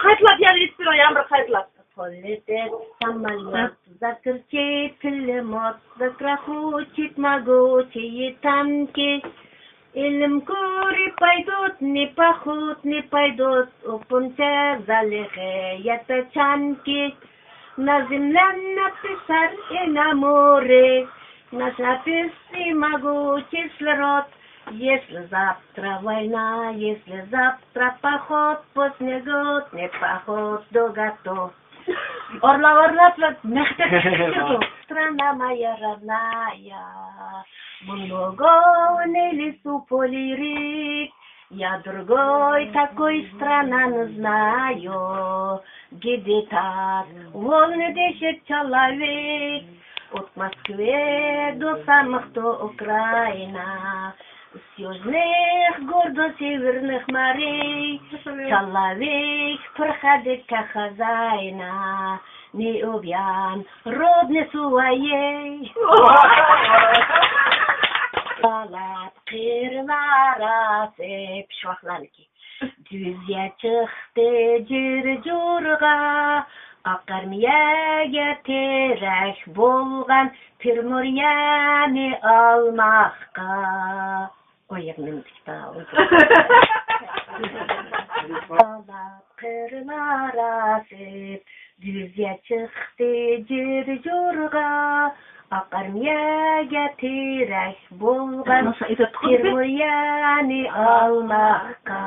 Qaytlab yalıyıstır yağmur qaytlab. Полетит самолет, закричит пулемет, закрахучит могучие танки. Илем кури пойдут, не пойдут, у пункте залихие тачанки. На земле написал и на море, наш написи могучий след. Если завтра война, если завтра поход, по снегу не поход, до готов. Орла, страна моя родная, много не лесу полирик, я другой такой страна не знаю, где так волны дышит человек, от Москвы до самых до Украины. С южных гор до северных морей человек проходит как хозяина, не убьян родной своей. Салат кырлар асып швахланки, дүзия чықты жүр-жүрға, ақ армияға терек болған Приморьяны алмаққа. Ой, ягнымдықта. Салат кырлар асып, дүзия чықты жүр-жүрға, ақ армияға терек болған Приморьяны алмаққа.